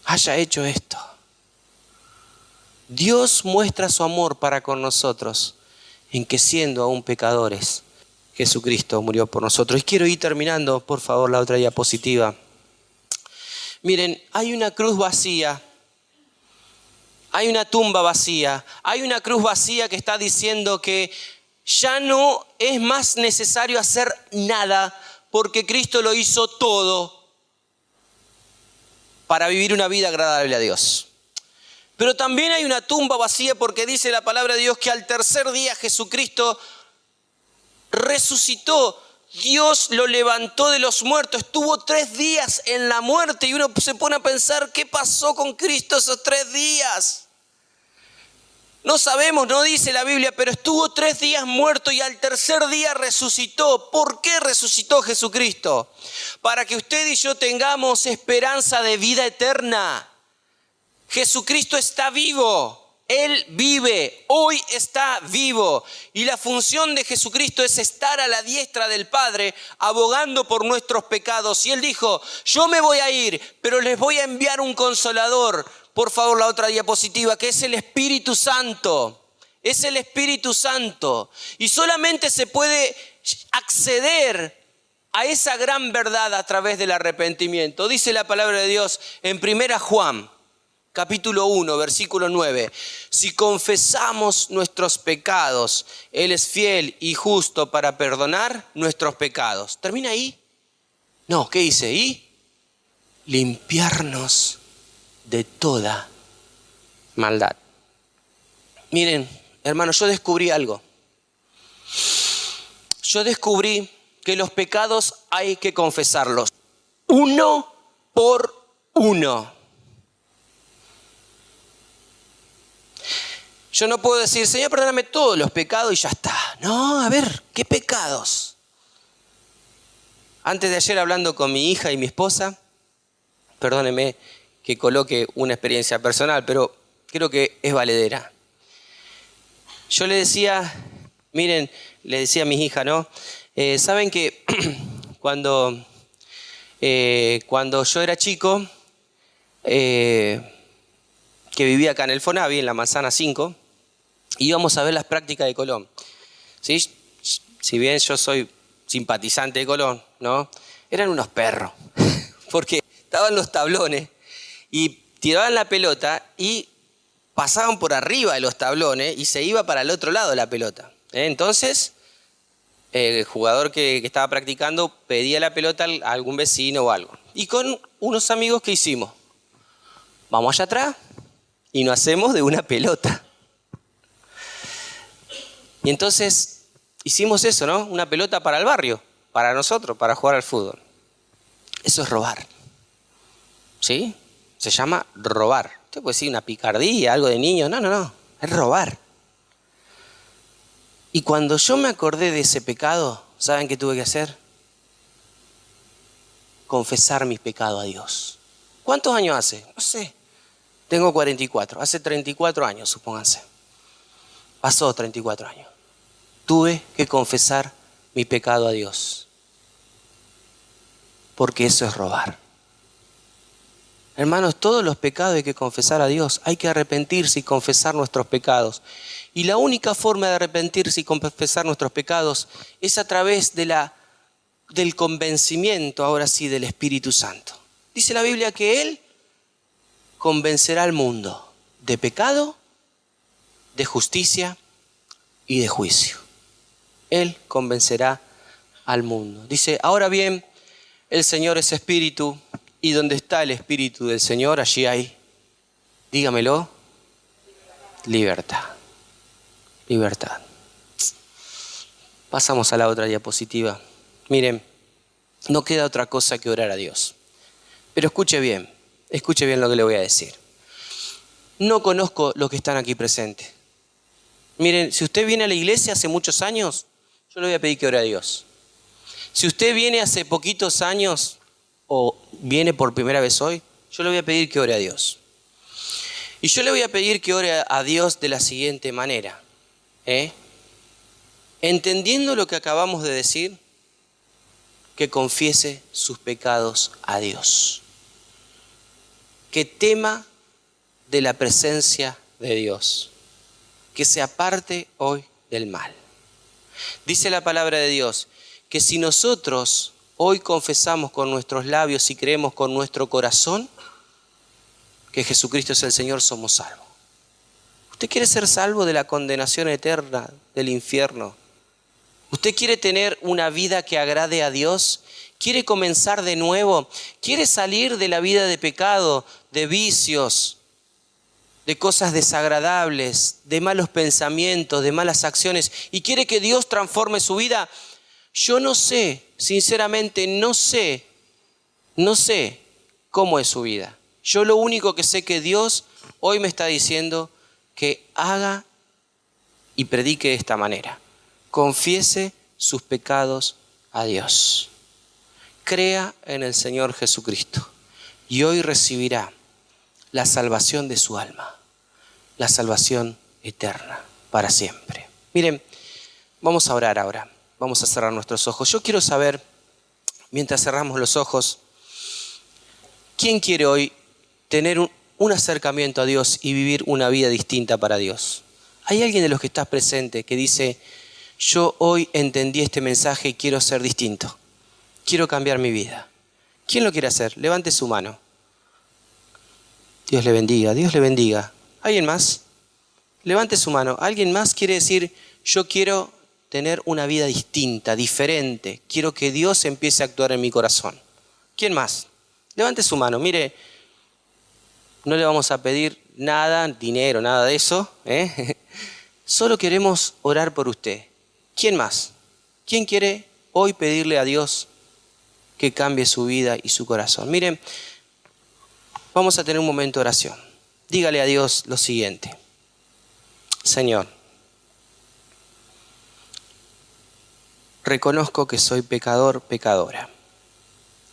haya hecho esto. Dios muestra su amor para con nosotros en que siendo aún pecadores, Jesucristo murió por nosotros. Y quiero ir terminando, por favor, la otra diapositiva. Miren, hay una cruz vacía, hay una tumba vacía, hay una cruz vacía que está diciendo que ya no es más necesario hacer nada porque Cristo lo hizo todo para vivir una vida agradable a Dios. Pero también hay una tumba vacía porque dice la palabra de Dios que al tercer día Jesucristo resucitó. Dios lo levantó de los muertos. Estuvo 3 días en la muerte y uno se pone a pensar qué pasó con Cristo esos 3 días. No sabemos, no dice la Biblia, pero estuvo 3 días muerto y al tercer día resucitó. ¿Por qué resucitó Jesucristo? Para que usted y yo tengamos esperanza de vida eterna. Jesucristo está vivo. Él vive, hoy está vivo. Y la función de Jesucristo es estar a la diestra del Padre, abogando por nuestros pecados. Y Él dijo, yo me voy a ir, pero les voy a enviar un consolador. Por favor, la otra diapositiva, que es el Espíritu Santo. Es el Espíritu Santo. Y solamente se puede acceder a esa gran verdad a través del arrepentimiento. Dice la palabra de Dios en 1 Juan. Capítulo 1, versículo 9. Si confesamos nuestros pecados, Él es fiel y justo para perdonar nuestros pecados. ¿Termina ahí? No, ¿qué dice? Y limpiarnos de toda maldad. Miren, hermanos, yo descubrí algo. Yo descubrí que los pecados hay que confesarlos. Uno por uno. Yo no puedo decir, Señor, perdóname todos los pecados y ya está. No, a ver, ¿qué pecados? Antes de ayer hablando con mi hija y mi esposa, perdóneme que coloque una experiencia personal, pero creo que es valedera. Yo le decía, miren, le decía a mi hija, ¿no? Saben que cuando yo era chico, que vivía acá en el Fonavi, en la Manzana 5, íbamos a ver las prácticas de Colón. ¿Sí? Si bien yo soy simpatizante de Colón, ¿no? Eran unos perros, porque estaban los tablones y tiraban la pelota y pasaban por arriba de los tablones y se iba para el otro lado la pelota. Entonces, el jugador que estaba practicando pedía la pelota a algún vecino o algo. Y con unos amigos, ¿qué hicimos? Vamos allá atrás y nos hacemos de una pelota. Y entonces hicimos eso, ¿no? Una pelota para el barrio, para nosotros, para jugar al fútbol. Eso es robar. ¿Sí? Se llama robar. Usted puede decir una picardía, algo de niño. No. Es robar. Y cuando yo me acordé de ese pecado, ¿saben qué tuve que hacer? Confesar mis pecados a Dios. ¿Cuántos años hace? No sé. Tengo 44. Hace 34 años, supónganse. Pasó 34 años. Tuve que confesar mi pecado a Dios. Porque eso es robar. Hermanos, todos los pecados hay que confesar a Dios. Hay que arrepentirse y confesar nuestros pecados. Y la única forma de arrepentirse y confesar nuestros pecados es a través del convencimiento, ahora sí, del Espíritu Santo. Dice la Biblia que Él convencerá al mundo de pecado, de justicia y de juicio. Él convencerá al mundo. Dice, ahora bien, el Señor es Espíritu, y donde está el Espíritu del Señor, allí hay, dígamelo, libertad. Libertad. Pasamos a la otra diapositiva. Miren, no queda otra cosa que orar a Dios. Pero escuche bien lo que le voy a decir. No conozco los que están aquí presentes. Miren, si usted viene a la iglesia hace muchos años, yo le voy a pedir que ore a Dios. Si usted viene hace poquitos años o viene por primera vez hoy, yo le voy a pedir que ore a Dios. Y yo le voy a pedir que ore a Dios de la siguiente manera. Entendiendo lo que acabamos de decir, que confiese sus pecados a Dios. Que tema de la presencia de Dios. Que se aparte hoy del mal. Dice la palabra de Dios que si nosotros hoy confesamos con nuestros labios y creemos con nuestro corazón que Jesucristo es el Señor, somos salvos. ¿Usted quiere ser salvo de la condenación eterna del infierno? ¿Usted quiere tener una vida que agrade a Dios? ¿Quiere comenzar de nuevo? ¿Quiere salir de la vida de pecado, de vicios, de cosas desagradables, de malos pensamientos, de malas acciones? ¿Y quiere que Dios transforme su vida? Yo no sé, sinceramente no sé cómo es su vida. Yo lo único que sé que Dios hoy me está diciendo que haga y predique de esta manera. Confiese sus pecados a Dios. Crea en el Señor Jesucristo y hoy recibirá la salvación de su alma, la salvación eterna para siempre. Miren, vamos a orar ahora, vamos a cerrar nuestros ojos. Yo quiero saber, mientras cerramos los ojos, ¿quién quiere hoy tener un acercamiento a Dios y vivir una vida distinta para Dios? ¿Hay alguien de los que estás presente que dice, yo hoy entendí este mensaje y quiero ser distinto? Quiero cambiar mi vida. ¿Quién lo quiere hacer? Levante su mano. Dios le bendiga, Dios le bendiga. ¿Alguien más? Levante su mano. ¿Alguien más quiere decir, yo quiero tener una vida distinta, diferente? Quiero que Dios empiece a actuar en mi corazón. ¿Quién más? Levante su mano. Mire, no le vamos a pedir nada, dinero, nada de eso, Solo queremos orar por usted. ¿Quién más? ¿Quién quiere hoy pedirle a Dios que cambie su vida y su corazón? Miren, vamos a tener un momento de oración. Dígale a Dios lo siguiente. Señor, reconozco que soy pecador, pecadora.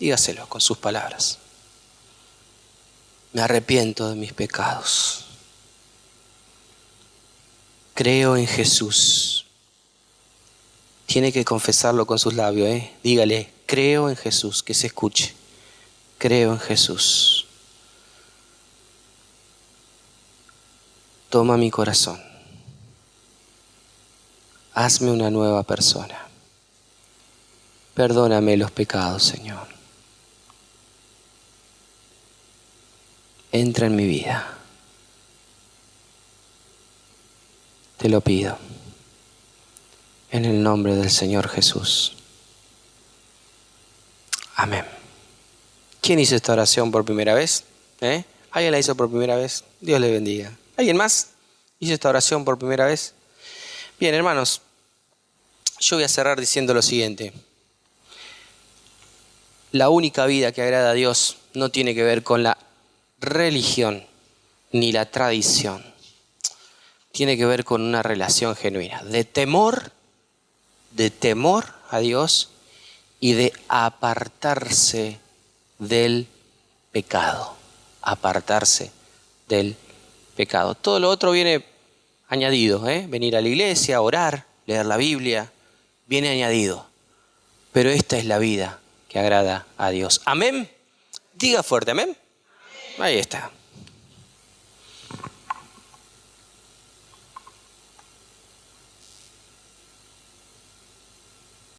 Dígaselo con sus palabras. Me arrepiento de mis pecados. Creo en Jesús. Tiene que confesarlo con sus labios, Dígale, creo en Jesús, que se escuche. Creo en Jesús. Toma mi corazón. Hazme una nueva persona. Perdóname los pecados, Señor. Entra en mi vida. Te lo pido. En el nombre del Señor Jesús. Amén. ¿Quién hizo esta oración por primera vez? ¿Alguien la hizo por primera vez? Dios le bendiga. ¿Alguien más hizo esta oración por primera vez? Bien, hermanos, yo voy a cerrar diciendo lo siguiente. La única vida que agrada a Dios no tiene que ver con la religión ni la tradición. Tiene que ver con una relación genuina de temor a Dios y de apartarse del pecado. Apartarse del pecado. Todo lo otro viene añadido, Venir a la iglesia, orar, leer la Biblia, viene añadido. Pero esta es la vida que agrada a Dios. Amén. Diga fuerte, amén. Ahí está.